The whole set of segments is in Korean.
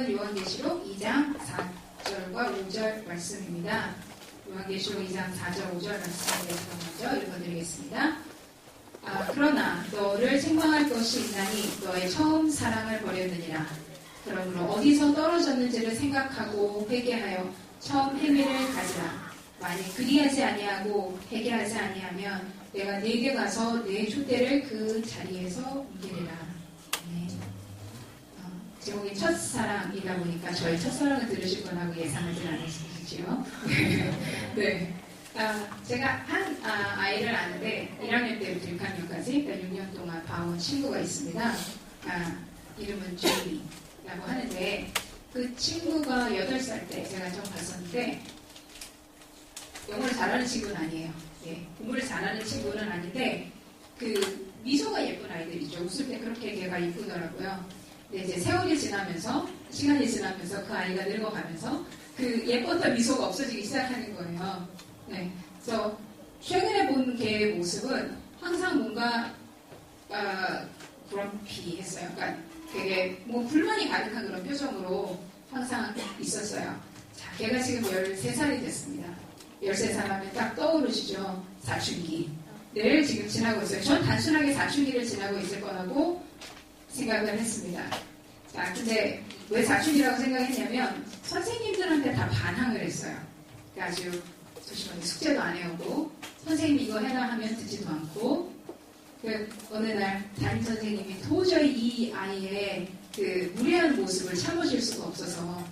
요한계시록 2장 4절과 5절 말씀입니다. 요한계시록 2장 4절 5절 말씀에 대해서 먼저 읽어드리겠습니다. 그러나 너를 책망할 것이 있나니 너의 처음 사랑을 버렸느니라. 그러므로 어디서 떨어졌는지를 생각하고 회개하여 처음 행위를 가지라. 만일 그리하지 아니하고 회개하지 아니하면 내가 네게 가서 내 촛대를 그 자리에서 옮기리라. 제목이 첫사랑이다 보니까 저의 첫사랑을 들으실 거라고 예상하지 않으시죠? 네. 제가 한 아이를 아는데 1학년 때부터 6학년까지 그러니까 6년 동안 봐온 친구가 있습니다. 이름은 제이라고 하는데 그 친구가 8살 때 제가 처음 봤었는데 영어를 잘하는 친구는 아니에요. 예, 공부를 잘하는 친구는 아닌데 그 미소가 예쁜 아이들이죠. 웃을 때 그렇게 걔가 이쁘더라고요. 근데 이제 세월이 지나면서 시간이 지나면서 그 아이가 늙어가면서 그 예뻤던 미소가 없어지기 시작하는 거예요. 네, 그래서 최근에 본 걔의 모습은 항상 뭔가 그럼피했어요. 그러니까 되게 뭐 불만이 가득한 그런 표정으로 항상 있었어요. 자, 걔가 지금 13살이 됐습니다. 13살 하면 딱 떠오르시죠? 사춘기를 지금 지나고 있어요. 전 단순하게 사춘기를 지나고 있을 거라고 생각을 했습니다. 자, 근데 왜 사춘기라고 생각했냐면 선생님들한테 다 반항을 했어요. 그러니까 아주 조심하게 숙제도 안 해오고 선생님이 이거 해라 하면 듣지도 않고 어느 날 담임 선생님이 도저히 이 아이의 그 무례한 모습을 참으실 수가 없어서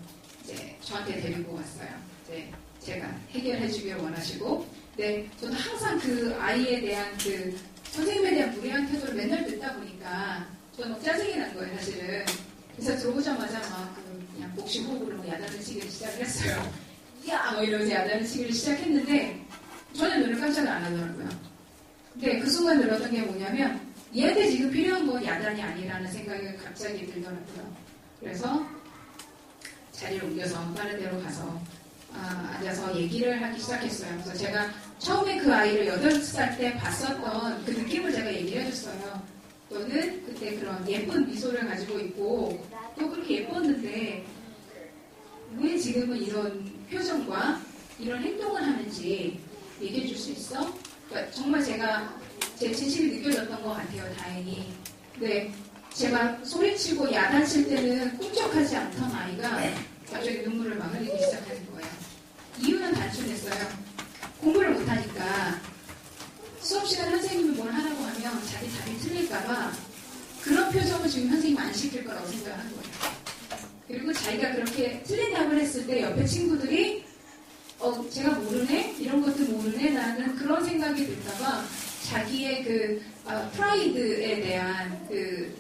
이제 저한테 데리고 왔어요. 이제 제가 해결해 주길 원하시고 네, 저도 항상 그 아이에 대한 그 선생님에 대한 무례한 태도를 맨날 듣다 보니까 저는 막 짜증이 난 거예요, 사실은. 그래서 들어오자마자 막 그냥 복식호흡으로 야단을 치기를 시작을 했어요. 야! 뭐 이러면서 야단을 치기를 시작했는데 저는 눈을 깜짝을 안 하더라고요. 근데 그 순간 들었던 게 뭐냐면 얘한테 지금 필요한 건 야단이 아니라는 생각이 갑자기 들더라고요. 그래서 자리를 옮겨서 다른 데로 가서 앉아서 얘기를 하기 시작했어요. 그래서 제가 처음에 그 아이를 8살 때 봤었던 그 느낌을 제가 얘기를 해줬어요. 너는 그때 그런 예쁜 미소를 가지고 있고 또 그렇게 예뻤는데 왜 지금은 이런 표정과 이런 행동을 하는지 얘기해 줄 수 있어? 그러니까 정말 제가 제 진심이 느껴졌던 것 같아요. 다행히. 근데 제가 소리치고 야단칠 때는 꿈쩍하지 않던 아이가 갑자기 눈물을 막 흘리기 시작하는 거예요. 이유는 단순했어요. 공부를 못하니까 수업 시간 선생님이 뭘 하라고 하면 자기 답이 틀릴까봐 그런 표정을 지금 선생님 안 시킬 거라고 생각을 한 거예요. 그리고 자기가 그렇게 틀린 답을 했을 때 옆에 친구들이 제가 모르네? 이런 것도 모르네? 라는 그런 생각이 들까봐 자기의 그 프라이드에 대한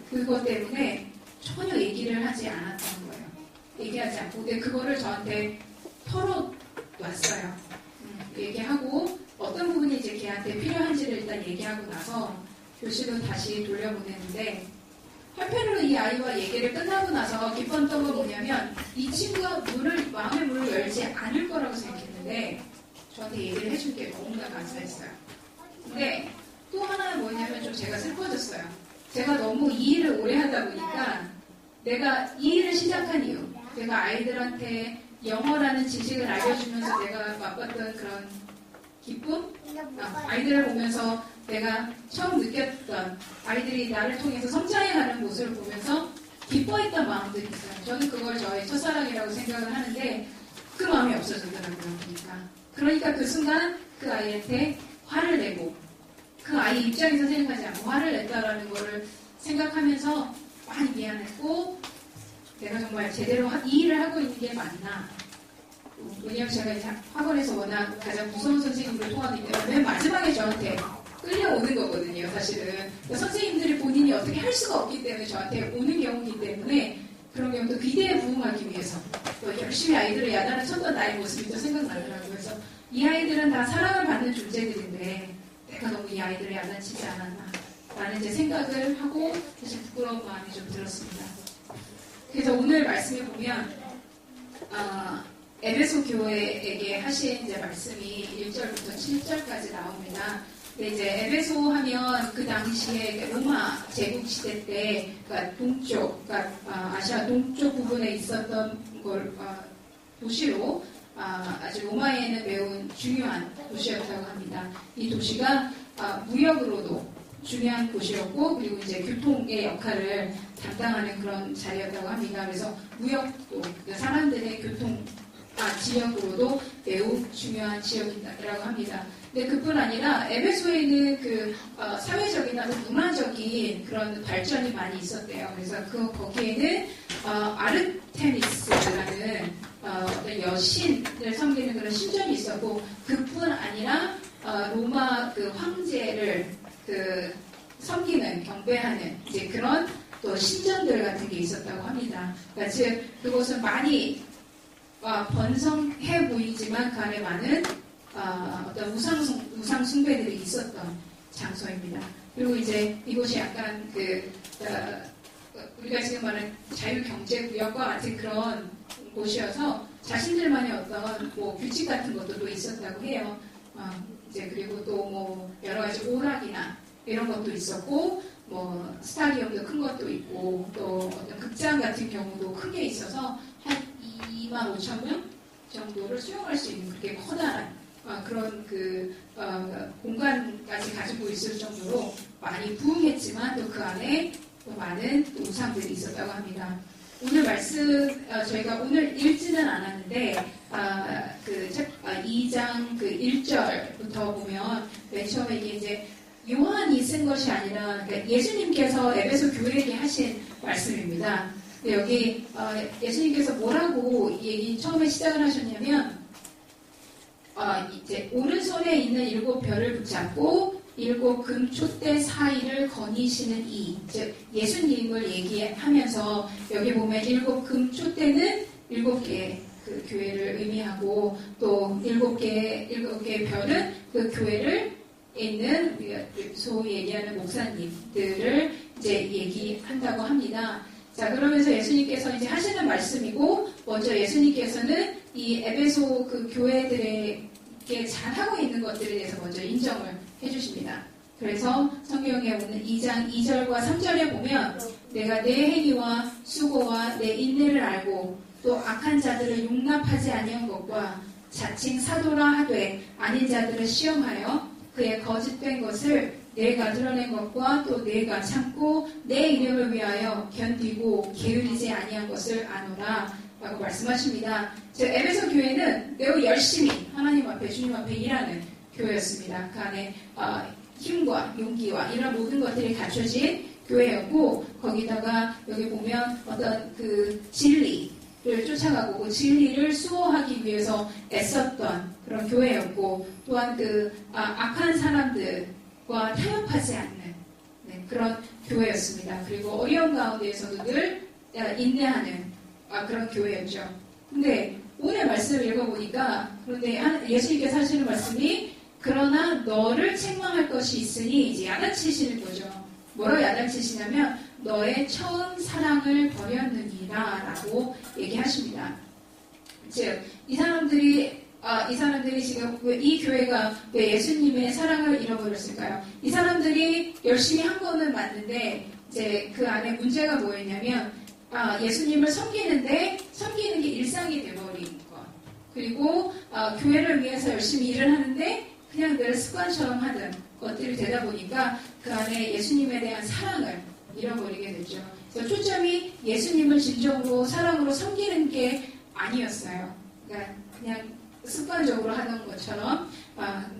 그것 때문에 전혀 얘기를 하지 않았던 거예요. 얘기하지 않고. 근데 그거를 저한테 털어놨어요. 얘기하고 어떤 부분이 이제 걔한테 필요한지를 일단 얘기하고 나서 교실로 다시 돌려보내는데 한편으로 이 아이와 얘기를 끝나고 나서 기뻤던 건 뭐냐면 이 친구가 마음의 문을 열지 않을 거라고 생각했는데 저한테 얘기를 해준 게 너무나 감사했어요. 근데 또 하나는 뭐냐면 좀 제가 슬퍼졌어요. 제가 너무 이 일을 오래 하다 보니까 내가 이 일을 시작한 이유, 내가 아이들한테 영어라는 지식을 알려주면서 내가 맛봤던 그런 기쁨? 아이들을 보면서 내가 처음 느꼈던 아이들이 나를 통해서 성장해가는 모습을 보면서 기뻐했던 마음들이 있어요. 저는 그걸 저의 첫사랑이라고 생각을 하는데 그 마음이 없어지더라고요. 그러니까 그 순간 그 아이한테 화를 내고 그 아이 입장에서 생각하지 않고 화를 냈다라는 거를 생각하면서 많이 미안했고 내가 정말 제대로 이 일을 하고 있는 게 맞나. 왜냐면 제가 이제 학원에서 워낙 가장 무서운 선생님으로 통하기 때문에 맨 마지막에 저한테 끌려오는 거거든요, 사실은. 선생님들이 본인이 어떻게 할 수가 없기 때문에 저한테 오는 경우이기 때문에 그런 경우도 기대에 부응하기 위해서 또 열심히 아이들을 야단을 쳤던 나의 모습이 또 생각나더라고요. 그래서 이 아이들은 다 사랑을 받는 존재들인데 내가 너무 이 아이들을 야단치지 않았나 라는 이제 생각을 하고 사실 부끄러운 마음이 좀 들었습니다. 그래서 오늘 말씀에 보면 에베소 교회에게 하신 이제 말씀이 1절부터 7절까지 나옵니다. 근데 이제 에베소 하면 그 당시에 로마 제국 시대 때, 그러니까 동쪽, 그러니까 아시아 동쪽 부분에 있었던 걸 도시로 아주 로마에는 매우 중요한 도시였다고 합니다. 이 도시가 무역으로도 중요한 곳이었고, 그리고 이제 교통의 역할을 담당하는 그런 자리였다고 합니다. 그래서 무역도 사람들의 교통 지역으로도 매우 중요한 지역이라고 합니다. 근데 그뿐 아니라 에베소에는 그 사회적이나 문화적인 그런 발전이 많이 있었대요. 그래서 거기에는 아르테미스라는 어떤 여신을 섬기는 그런 신전이 있었고, 그뿐 아니라 로마 그 황제를 섬기는 경배하는 이제 그런 또 신전들 같은 게 있었다고 합니다. 그러니까 즉 그곳은 많이 번성해 보이지만 그 안에 많은 어떤 우상 숭배들이 있었던 장소입니다. 그리고 이제 이곳이 약간 우리가 지금 말하는 자유경제구역과 같은 그런 곳이어서 자신들만의 어떤 규칙 같은 것도 또 있었다고 해요. 이제 그리고 또 여러 가지 오락이나 이런 것도 있었고, 스타디움도 큰 것도 있고, 또 어떤 극장 같은 경우도 크게 있어서 한 25,000명 정도를 수용할 수 있는 그렇게 커다란 그런 공간까지 가지고 있을 정도로 많이 부흥했지만 또 그 안에 또 많은 우상들이 있었다고 합니다. 오늘 말씀 저희가 오늘 읽지는 않았는데 2장 1절부터 보면 맨 처음에 이제 요한이 쓴 것이 아니라 예수님께서 에베소 교회에게 하신 말씀입니다. 여기 예수님께서 뭐라고 얘기 처음에 시작을 하셨냐면 이제 오른손에 있는 7별을 붙잡고 7 금촛대 사이를 거니시는 즉 예수님을 얘기하면서 여기 보면 7 금촛대는 7개의 그 교회를 의미하고 또 7개의 별은 그 교회를 있는 소위 얘기하는 목사님들을 이제 얘기한다고 합니다. 자, 그러면서 예수님께서 이제 하시는 말씀이고, 먼저 예수님께서는 이 에베소 그 교회들에게 잘하고 있는 것들에 대해서 먼저 인정을 해주십니다. 그래서 성경에 오는 2장 2절과 3절에 보면 내가 내 행위와 수고와 내 인내를 알고 또 악한 자들을 용납하지 아니한 것과 자칭 사도라 하되 아닌 자들을 시험하여 그의 거짓된 것을 내가 드러낸 것과 또 내가 참고 내 이름을 위하여 견디고 게으르지 아니한 것을 아노라 라고 말씀하십니다. 에베소 교회는 매우 열심히 하나님 앞에 주님 앞에 일하는 교회였습니다. 그 안에 힘과 용기와 이런 모든 것들이 갖춰진 교회였고, 거기다가 여기 보면 어떤 그 진리를 쫓아가고 그 진리를 수호하기 위해서 애썼던 그런 교회였고, 또한 악한 사람들과 타협하지 않는 그런 교회였습니다. 그리고 어려운 가운데에서도 늘 인내하는 그런 교회였죠. 근데 오늘 말씀을 읽어보니까 그런데 예수님께서 하시는 말씀이 그러나 너를 책망할 것이 있으니 이제 야단치시는 거죠. 뭐라고 야단치시냐면 너의 처음 사랑을 버렸느니라 라고 얘기하십니다. 즉 이 사람들이 지금 이 교회가 왜 예수님의 사랑을 잃어버렸을까요? 이 사람들이 열심히 한 거는 맞는데 이제 그 안에 문제가 뭐였냐면 예수님을 섬기는데 섬기는 게 일상이 돼버린 것. 그리고 교회를 위해서 열심히 일을 하는데 그냥 늘 습관처럼 하는 것들이 되다 보니까 그 안에 예수님에 대한 사랑을 잃어버리게 됐죠. 그래서 초점이 예수님을 진정으로 사랑으로 섬기는 게 아니었어요. 그러니까 그냥 습관적으로 하는 것처럼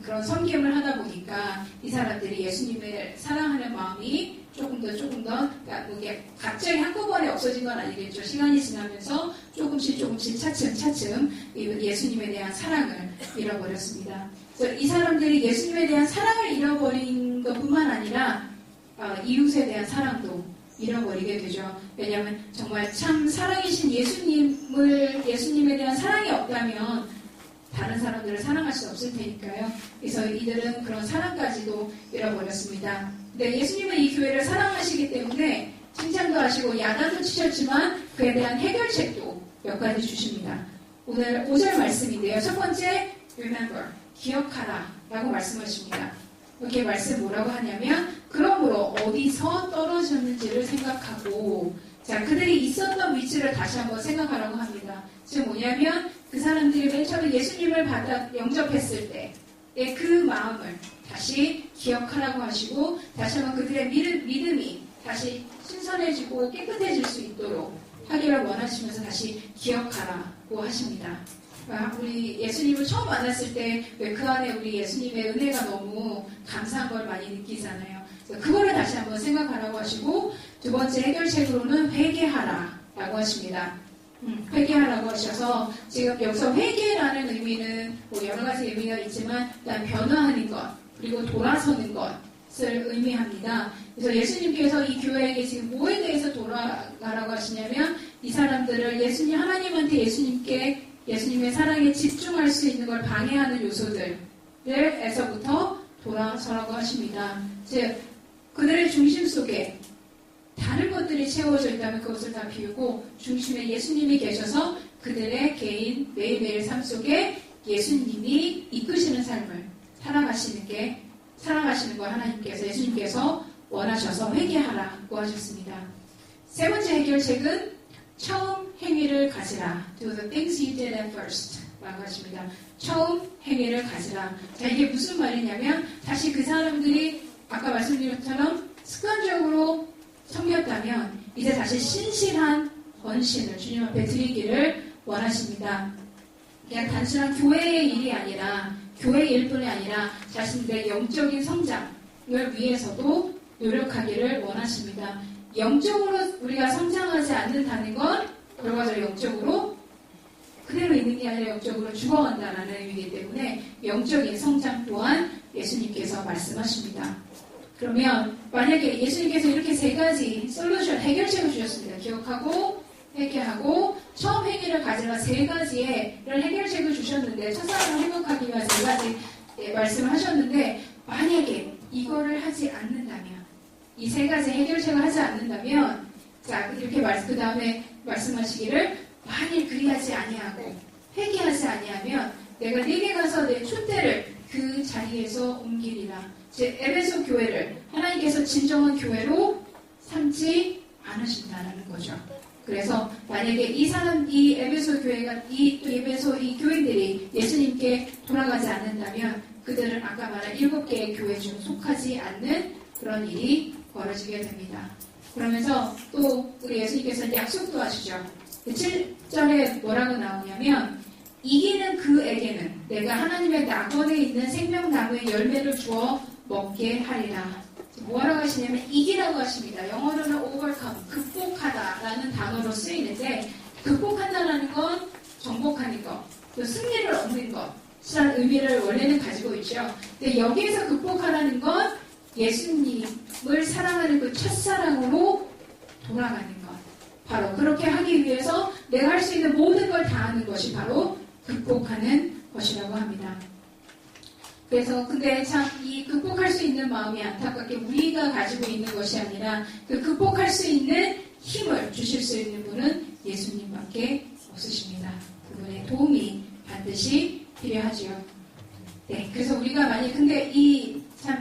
그런 섬김을 하다 보니까 이 사람들이 예수님을 사랑하는 마음이 조금 더 그러니까 이게 갑자기 한꺼번에 없어진 건 아니겠죠. 시간이 지나면서 조금씩 차츰 예수님에 대한 사랑을 잃어버렸습니다. 그래서 이 사람들이 예수님에 대한 사랑을 잃어버린 것뿐만 아니라 이웃에 대한 사랑도 잃어버리게 되죠. 왜냐하면 정말 참 사랑이신 예수님에 대한 사랑이 없다면 다른 사람들을 사랑할 수 없을 테니까요. 그래서 이들은 그런 사랑까지도 잃어버렸습니다. 네, 예수님은 이 교회를 사랑하시기 때문에 칭찬도 하시고 야단도 치셨지만 그에 대한 해결책도 몇 가지 주십니다. 오늘 5절 말씀인데요. 첫 번째, remember, 기억하라 라고 말씀하십니다. 이렇게 말씀 뭐라고 하냐면 그러므로 어디서 떨어졌는지를 생각하고 자 그들이 있었던 위치를 다시 한번 생각하라고 합니다. 지금 뭐냐면 그 사람들이 맨 처음에 예수님을 받아 영접했을 때의 그 마음을 다시 기억하라고 하시고 다시 한번 그들의 믿음이 다시 신선해지고 깨끗해질 수 있도록 하기를 원하시면서 다시 기억하라고 하십니다. 우리 예수님을 처음 만났을 때 왜 그 안에 우리 예수님의 은혜가 너무 감사한 걸 많이 느끼잖아요. 그거를 다시 한번 생각하라고 하시고 두 번째 해결책으로는 회개하라라고 하십니다. 회개하라고 하셔서 지금 여기서 회개라는 의미는 뭐 여러 가지 의미가 있지만 일단 변화하는 것 그리고 돌아서는 것을 의미합니다. 그래서 예수님께서 이 교회에게 지금 뭐에 대해서 돌아가라고 하시냐면 이 사람들을 예수님 하나님한테 예수님의 사랑에 집중할 수 있는 걸 방해하는 요소들에서부터 돌아서라고 하십니다. 즉 그들의 중심 속에 다른 것들이 채워져 있다면 그것을 다 비우고 중심에 예수님이 계셔서 그들의 개인 매일매일 삶 속에 예수님이 이끄시는 삶을 살아가시는 걸 하나님께서 예수님께서 원하셔서 회개하라고 하셨습니다. 세 번째 해결책은 처음 행위를 가지라. Do the things you did at first. 라고 하십니다. 처음 행위를 가지라. 자, 이게 무슨 말이냐면 다시 그 사람들이 아까 말씀드린 것처럼 습관적으로 섬겼다면 이제 다시 신실한 헌신을 주님 앞에 드리기를 원하십니다. 그냥 단순한 교회의 일이 아니라 교회의 일뿐이 아니라 자신들의 영적인 성장을 위해서도 노력하기를 원하십니다. 영적으로 우리가 성장하지 않는다는 건 결과적으로 영적으로 그대로 있는 게 아니라 영적으로 죽어간다는 의미이기 때문에 영적인 성장 또한 예수님께서 말씀하십니다. 그러면 만약에 예수님께서 이렇게 세 가지 솔루션, 해결책을 주셨습니다. 기억하고 회개하고 처음 행위를 가지라 세 가지의 이런 해결책을 주셨는데 첫사랑을 회복하기 위한 세 가지 말씀을 하셨는데 만약에 이거를 하지 않는다면 이 세 가지 해결책을 하지 않는다면 자 이렇게 그 다음에 말씀하시기를 만일 그리하지 아니하고 회개하지 아니하면 내가 네게 가서 내 촛대를 그 자리에서 옮기리라. 제 에베소 교회를 하나님께서 진정한 교회로 삼지 않으신다는 거죠. 그래서 만약에 이 에베소 교회가 이 교인들이 예수님께 돌아가지 않는다면 그들은 아까 말한 7개의 교회 중 속하지 않는 그런 일이 벌어지게 됩니다. 그러면서 또 우리 예수님께서 약속도 하시죠. 7절에 뭐라고 나오냐면 이기는 그에게는 내가 하나님의 낙원에 있는 생명나무의 열매를 주어 먹게 하리라. 뭐라고 하시냐면 이기라고 하십니다. 영어로는 overcome, 극복하다라는 단어로 쓰이는데 극복한다라는 건 정복하는 것, 또 승리를 얻는 것이라는 의미를 원래는 가지고 있죠. 근데 여기에서 극복하라는 건 예수님을 사랑하는 그 첫사랑으로 돌아가는 것. 바로 그렇게 하기 위해서 내가 할 수 있는 모든 걸 다 하는 것이 바로 극복하는 것이라고 합니다. 그래서 근데 참 이 극복할 수 있는 마음이 안타깝게 우리가 가지고 있는 것이 아니라 그 극복할 수 있는 힘을 주실 수 있는 분은 예수님밖에 없으십니다. 그분의 도움이 반드시 필요하지요. 네, 그래서 우리가 만약 근데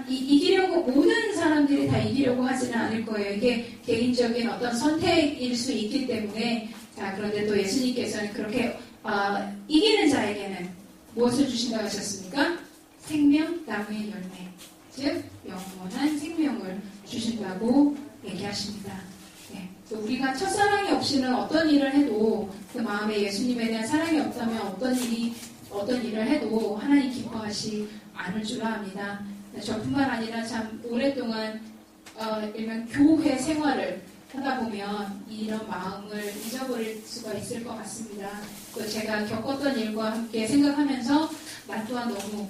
이기려고 모든 사람들이 다 이기려고 하지는 않을 거예요. 이게 개인적인 어떤 선택일 수 있기 때문에 자 그런데 또 예수님께서는 그렇게 이기는 자에게는 무엇을 주신다고 하셨습니까? 생명나무의 열매, 즉 영원한 생명을 주신다고 얘기하십니다. 네. 우리가 첫사랑이 없이는 어떤 일을 해도 그 마음에 예수님에 대한 사랑이 없다면 어떤 일을 해도 하나님 기뻐하시 않을 줄 압니다. 저뿐만 아니라 참 오랫동안 일명 교회 생활을 하다 보면 이런 마음을 잊어버릴 수가 있을 것 같습니다. 또 제가 겪었던 일과 함께 생각하면서 나 또한 너무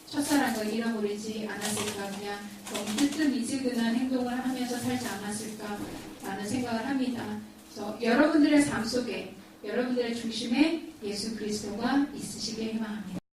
첫사랑을 잃어버리지 않았을까, 그냥 너무 뜨뜻미지근한 행동을 하면서 살지 않았을까라는 생각을 합니다. 그래서 여러분들의 삶 속에, 여러분들의 중심에 예수 그리스도가 있으시길 희망합니다.